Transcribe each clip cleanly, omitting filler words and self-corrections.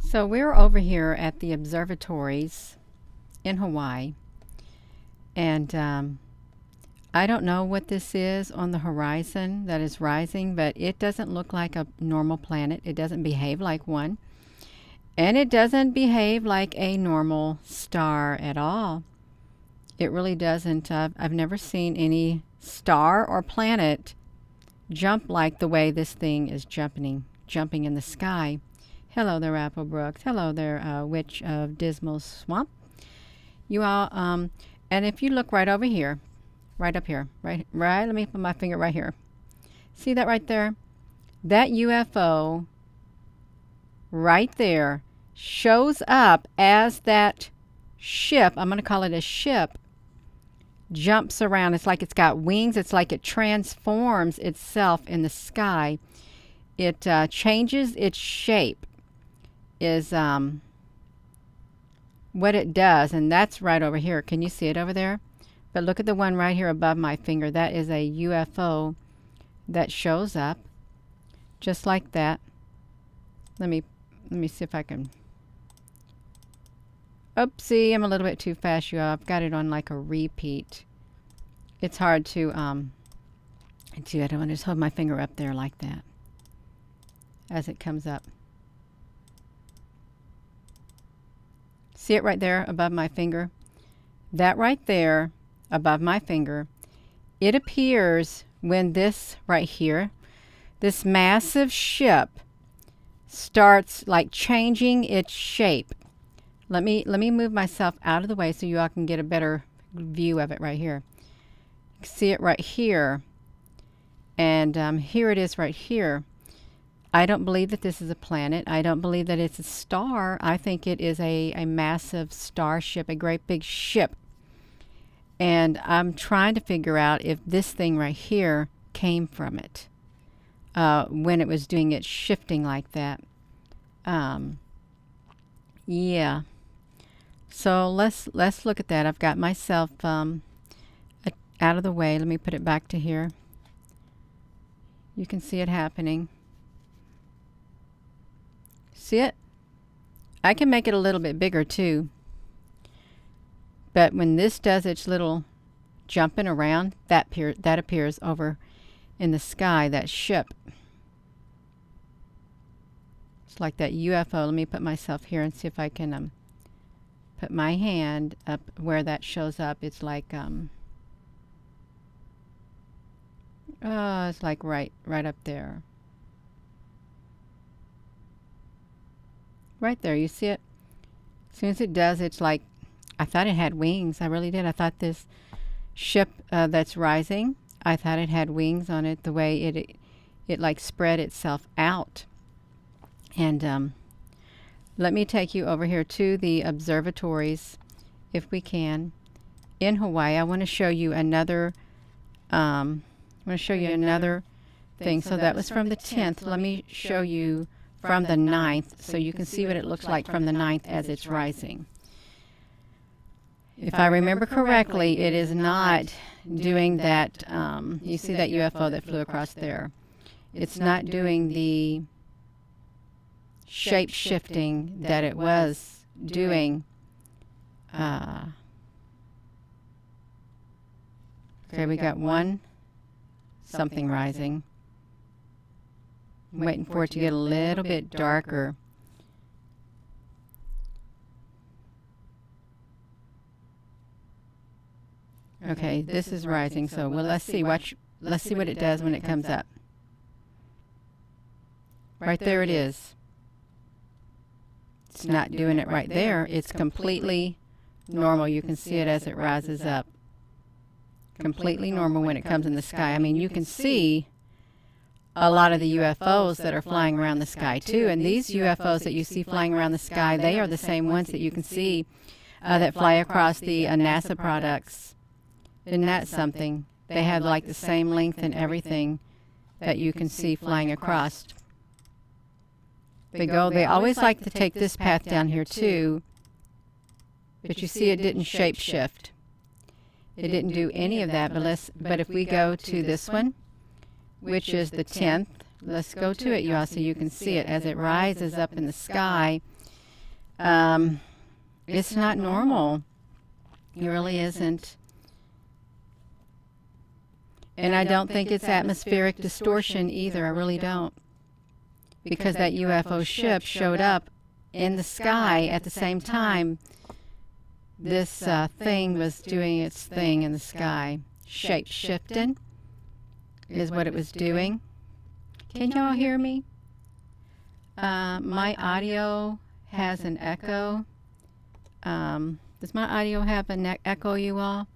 So we're over here at the observatories in Hawaii, and I don't know what this is on the horizon that is rising, but it doesn't look like a normal planet. It doesn't behave like one, and it doesn't behave like a normal star at all. It really doesn't. I've never seen any star or planet jump like the way this thing is jumping in the sky. Hello there, Apple Brooks. Hello there, Witch of Dismal Swamp. You all, and if you look right over here, right up here, right, let me put my finger right here. See that right there? That UFO right there shows up as that ship, I'm going to call it a ship, jumps around. It's like it's got wings. It's like it transforms itself in the sky. It changes its shape is what it does, and that's right over here. Can you see it over there? But look at the one right here above my finger. That is a UFO that shows up just like that. Let me see if I can. Oopsie, I'm a little bit too fast, you all. I've got it on like a repeat. It's hard to do. I don't want to just hold my finger up there like that as it comes up. See it right there above my finger? That right there above my finger, it appears when this right here, this massive ship starts like changing its shape. Let me move myself out of the way so you all can get a better view of it right here. See it right here, and here it is right here. I don't believe that this is a planet. I don't believe that it's a star. I think it is a massive starship, a great big ship. And I'm trying to figure out if this thing right here came from it when it was doing its shifting like that. Yeah. So let's look at that. I've got myself out of the way. Let me put it back to here. You can see it happening. See it? I can make it a little bit bigger too. But when this does its little jumping around, that appears over in the sky, that ship. It's like that UFO. Let me put myself here and see if I can put my hand up where that shows up. It's like it's like right up there. Right there, you see it? As soon as it does, it's like, I thought it had wings. I really did. I thought this ship that's rising, I thought it had wings on it, the way it like spread itself out. And let me take you over here to the observatories, if we can, in Hawaii. I want to show you another, thing. So that was from the 10th. Let me show you from the 9th, so you can see what it looks like from the 9th as it's rising. If I remember correctly, it is not doing that, you see that UFO that flew across there. It's not doing the shape shifting that it was doing. Okay, we got one something rising. I'm waiting for it to get a little bit darker. Okay, this is rising, so well, let's see what it does when it comes up. Right there it is. It's not doing it right there. It's completely normal. You can see it as it rises up. Completely normal when it comes in the sky. I mean, you can see a lot of the UFOs that are flying around the sky too, and these UFOs that you see flying around the sky, they are the same ones that you can see that fly across the NASA products. Isn't that something? They have like the same length and everything that you can see flying across. They always like to take this path down here too, but you see it didn't shape shift. It didn't do any of that, but if we go to this one, which is the 10th, let's go to it, you all, so you can see it as it rises up in the sky. It's not normal. It really isn't. And I don't think it's atmospheric distortion either. I really don't. Because that UFO ship showed up in the sky at the same time this thing was doing its thing in the sky. Shape shifting is what it was doing. Can y'all hear me? My audio has an echo. Does my audio have an echo, you all?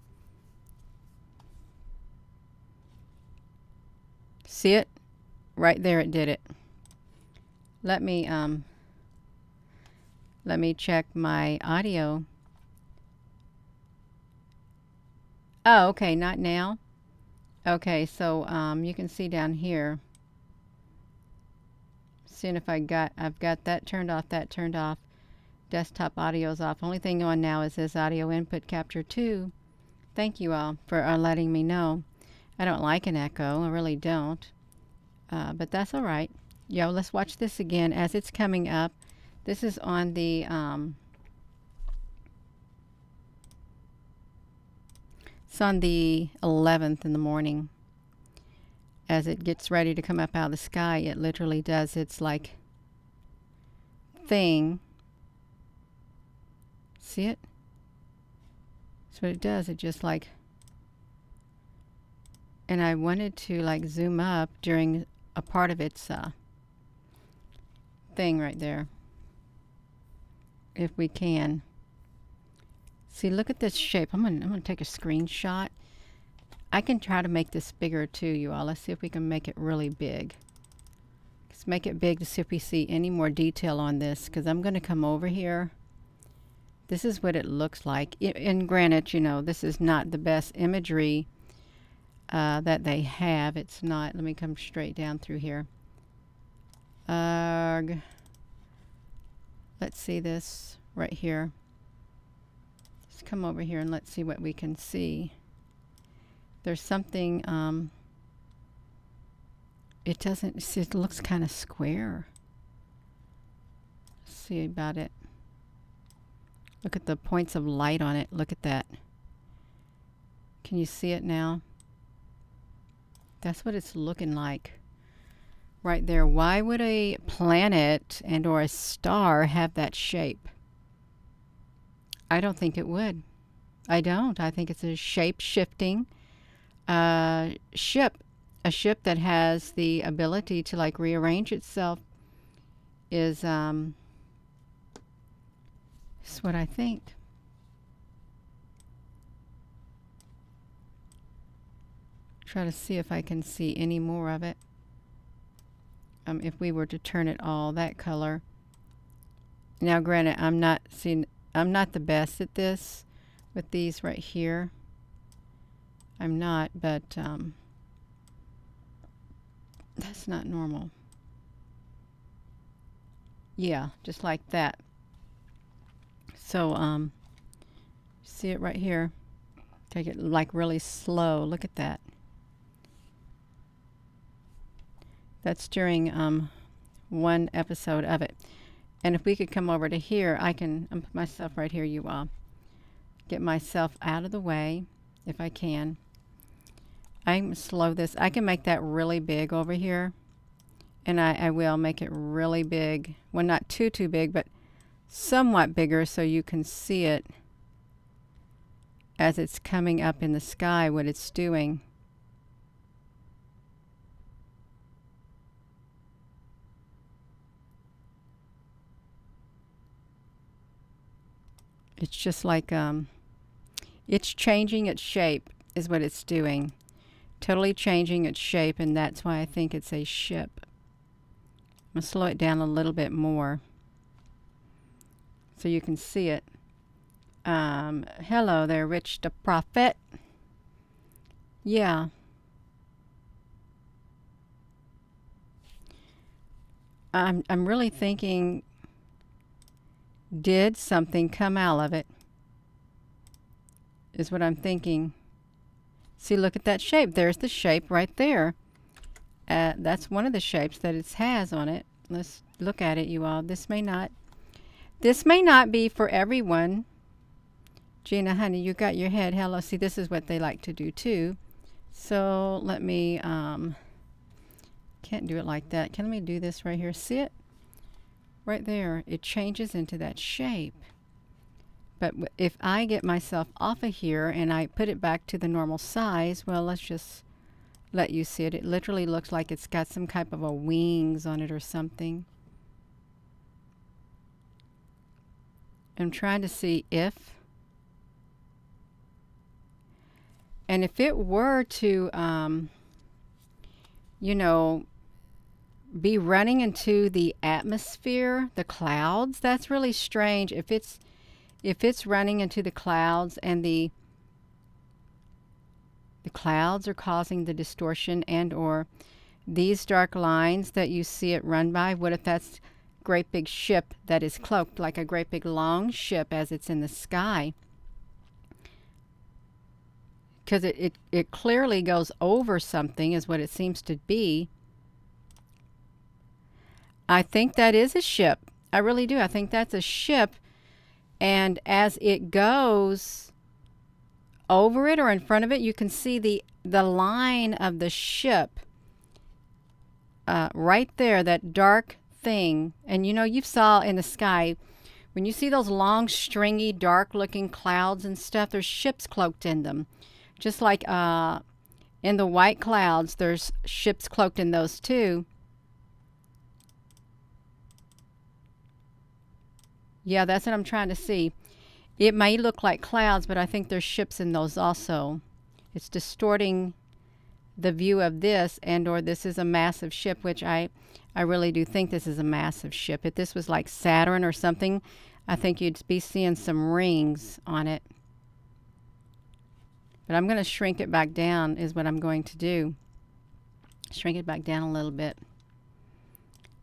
See it? Right there, it did it. Let me check my audio. Oh, okay, not now. Okay, so you can see down here. Seeing if I've got that turned off, Desktop audio's off. Only thing on now is this audio input capture 2. Thank you all for letting me know. I don't like an echo, I really don't. But that's all right. Yo, let's watch this again as it's coming up. This is on the it's on the 11th in the morning. As it gets ready to come up out of the sky, it literally does its like thing. See it? That's what it does. It just like, and I wanted to like zoom up during a part of its thing right there, if we can. See, look at this shape. I'm gonna take a screenshot. I can try to make this bigger too, you all. Let's see if we can make it really big. Let's make it big to see if we see any more detail on this, because I'm going to come over here. This is what it looks like. And granted, you know, this is not the best imagery that they have. It's not. Let me come straight down through here. Let's see this right here. Let's come over here and let's see what we can see. There's something, it doesn't, see, it looks kind of square. Let's see about it. Look at the points of light on it. Look at that. Can you see it now? That's what it's looking like right there. Why would a planet and or a star have that shape? I don't think it would. I don't. I think it's a shape-shifting ship. A ship that has the ability to like rearrange itself is what I think. Try to see if I can see any more of it. If we were to turn it all that color. Now granted, I'm not the best at this with these right here. I'm not, but that's not normal. Yeah, just like that. So see it right here. Take it like really slow. Look at that. That's during one episode of it. And if we could come over to here, I can put myself right here, you all. Get myself out of the way if I can. I'm slow this. I can make that really big over here. And I will make it really big. Well, not too big, but somewhat bigger so you can see it as it's coming up in the sky, what it's doing. It's just like, it's changing its shape is what it's doing. Totally changing its shape, and that's why I think it's a ship. I'm going to slow it down a little bit more so you can see it. Hello there, Rich the Prophet. Yeah. I'm really thinking, did something come out of it? Is what I'm thinking. See, look at that shape. There's the shape right there. That's one of the shapes that it has on it. Let's look at it, you all. This may not This may not be for everyone. Gina, honey, you got your head. Hello. See, this is what they like to do too. So let me, can't do it like that. Can let me do this right here? See it? Right there. It changes into that shape. But if I get myself off of here and I put it back to the normal size, well, let's just let you see it. It literally looks like it's got some type of a wings on it or something. I'm trying to see if, and if it were to, you know, be running into the atmosphere, the clouds, that's really strange. If it's running into the clouds and the clouds are causing the distortion and or these dark lines that you see it run by, what if that's a great big ship that is cloaked like a great big long ship as it's in the sky? Because it clearly goes over something is what it seems to be. I think that is a ship. I really do. I think that's a ship. And as it goes over it or in front of it, you can see the line of the ship right there, that dark thing. And you know, you saw in the sky, when you see those long, stringy, dark-looking clouds and stuff, there's ships cloaked in them. Just like in the white clouds, there's ships cloaked in those too. Yeah, that's what I'm trying to see. It may look like clouds, but I think there's ships in those also. It's distorting the view of this, and or this is a massive ship, which I really do think this is a massive ship. If this was like Saturn or something, I think you'd be seeing some rings on it. But I'm going to shrink it back down is what I'm going to do. Shrink it back down a little bit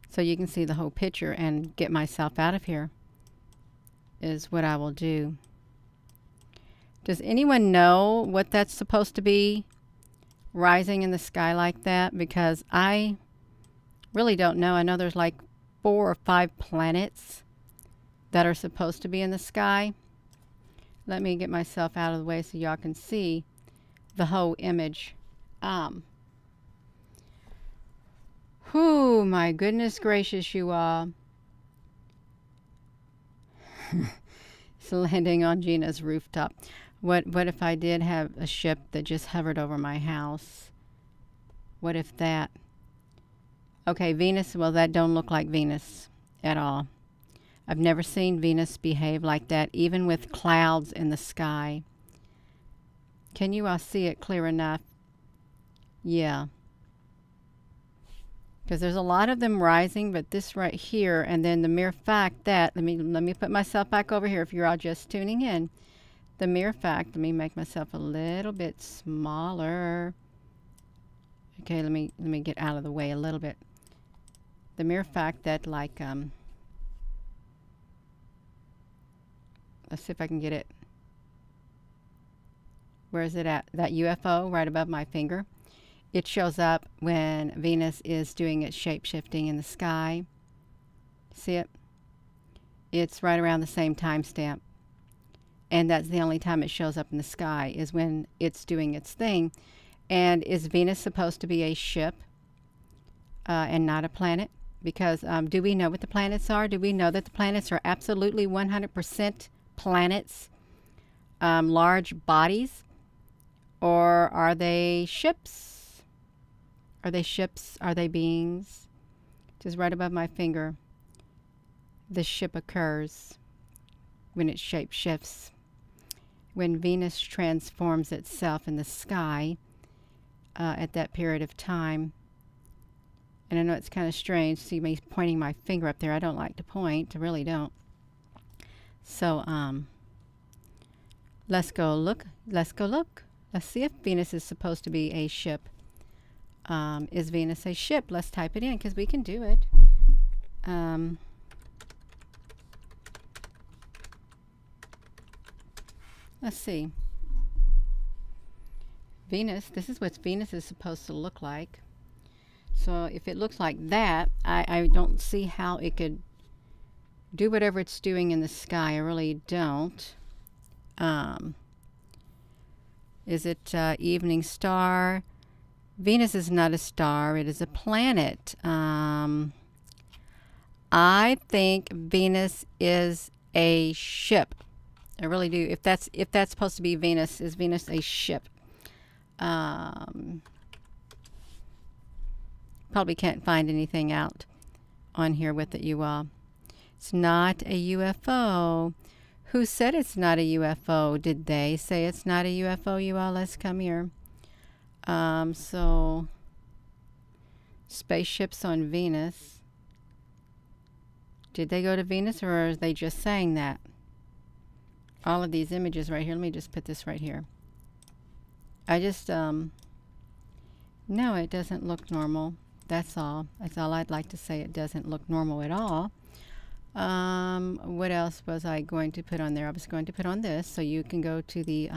so you can see the whole picture and get myself out of here is what I will do. Does anyone know what that's supposed to be rising in the sky like that? Because I really don't know. I know there's like 4 or 5 planets that are supposed to be in the sky. Let me get myself out of the way so y'all can see the whole image. Whew, my goodness gracious, you all. It's landing on Gina's rooftop. What if I did have a ship that just hovered over my house? What if that? Okay, Venus, well, that don't look like Venus at all. I've never seen Venus behave like that, even with clouds in the sky. Can you all see it clear enough? Yeah. Because there's a lot of them rising, but this right here, and then the mere fact that, let me put myself back over here if you're all just tuning in. The mere fact, let me make myself a little bit smaller. Okay, let me get out of the way a little bit. The mere fact that, like, let's see if I can get it. Where is it at? That UFO right above my finger. It shows up when Venus is doing its shape-shifting in the sky. See it? It's right around the same timestamp. And that's the only time it shows up in the sky is when it's doing its thing. And is Venus supposed to be a ship and not a planet? Because do we know what the planets are? Do we know that the planets are absolutely 100% planets, large bodies? Or are they ships? Are they ships? Are they beings? Just right above my finger, the ship occurs when it shape shifts. When Venus transforms itself in the sky at that period of time. And I know it's kind of strange. See me pointing my finger up there. I don't like to point. I really don't. So let's go look. Let's go look. Let's see if Venus is supposed to be a ship. Is Venus a ship? Let's type it in because we can do it. Let's see. Venus, this is what Venus is supposed to look like. So if it looks like that, I don't see how it could do whatever it's doing in the sky. I really don't. Is it evening star? Venus is not a star. It is a planet. I think Venus is a ship. I really do. If that's supposed to be Venus, is Venus a ship? Probably can't find anything out on here with it, you all. It's not a UFO. Who said it's not a UFO? Did they say it's not a UFO, you all? Let's come here. So, spaceships on Venus. Did they go to Venus, or are they just saying that? All of these images right here. Let me just put this right here. I just, no, it doesn't look normal. That's all. That's all I'd like to say. It doesn't look normal at all. What else was I going to put on there? I was going to put on this, so you can go to the,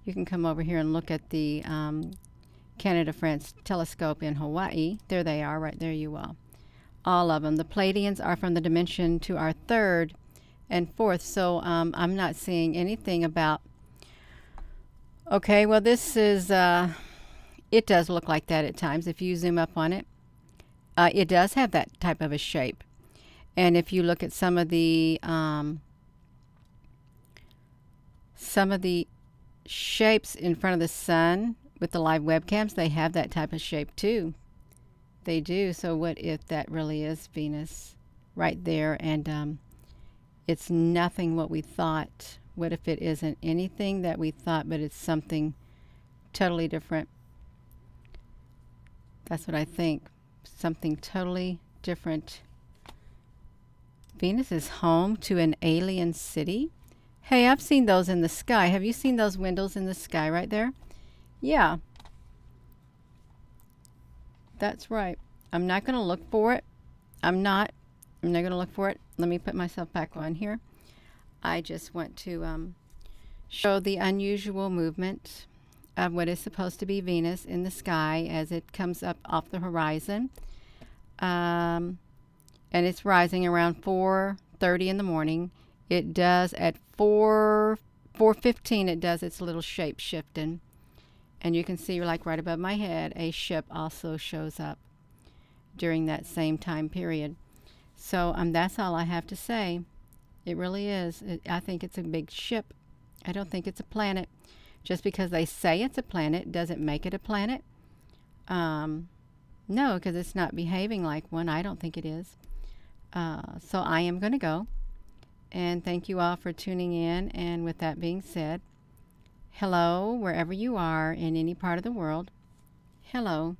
you can come over here and look at the Canada-France telescope in Hawaii. There they are, right there you all. All of them. The Pleiadians are from the dimension to our third and fourth, so I'm not seeing anything about, okay, well this is, it does look like that at times. If you zoom up on it, it does have that type of a shape. And if you look at some of the shapes in front of the sun with the live webcams, they have that type of shape too. They do. So what if that really is Venus right there, and it's nothing what we thought? What if it isn't anything that we thought, but it's something totally different? That's what I think. Something totally different. Venus is home to an alien city. Hey, I've seen those in the sky. Have you seen those windows in the sky right there? Yeah. That's right. I'm not going to look for it. I'm not going to look for it. Let me put myself back on here. I just want to show the unusual movement of what is supposed to be Venus in the sky as it comes up off the horizon. And it's rising around 4:30 in the morning. It does at 4:15. It does its little shape shifting, and you can see, like right above my head, a ship also shows up during that same time period. So that's all I have to say. It really is. I think it's a big ship. I don't think it's a planet. Just because they say it's a planet doesn't make it a planet. No, because it's not behaving like one. I don't think it is. So I am going to go. And thank you all for tuning in. And with that being said, hello, wherever you are in any part of the world. Hello.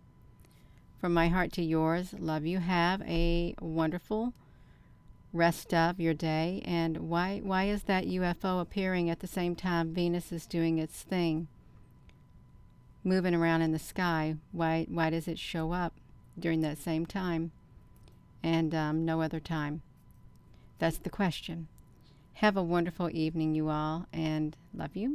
From my heart to yours, love you. Have a wonderful rest of your day. And why is that UFO appearing at the same time Venus is doing its thing, moving around in the sky? Why does it show up during that same time and no other time? That's the question. Have a wonderful evening, you all, and love you.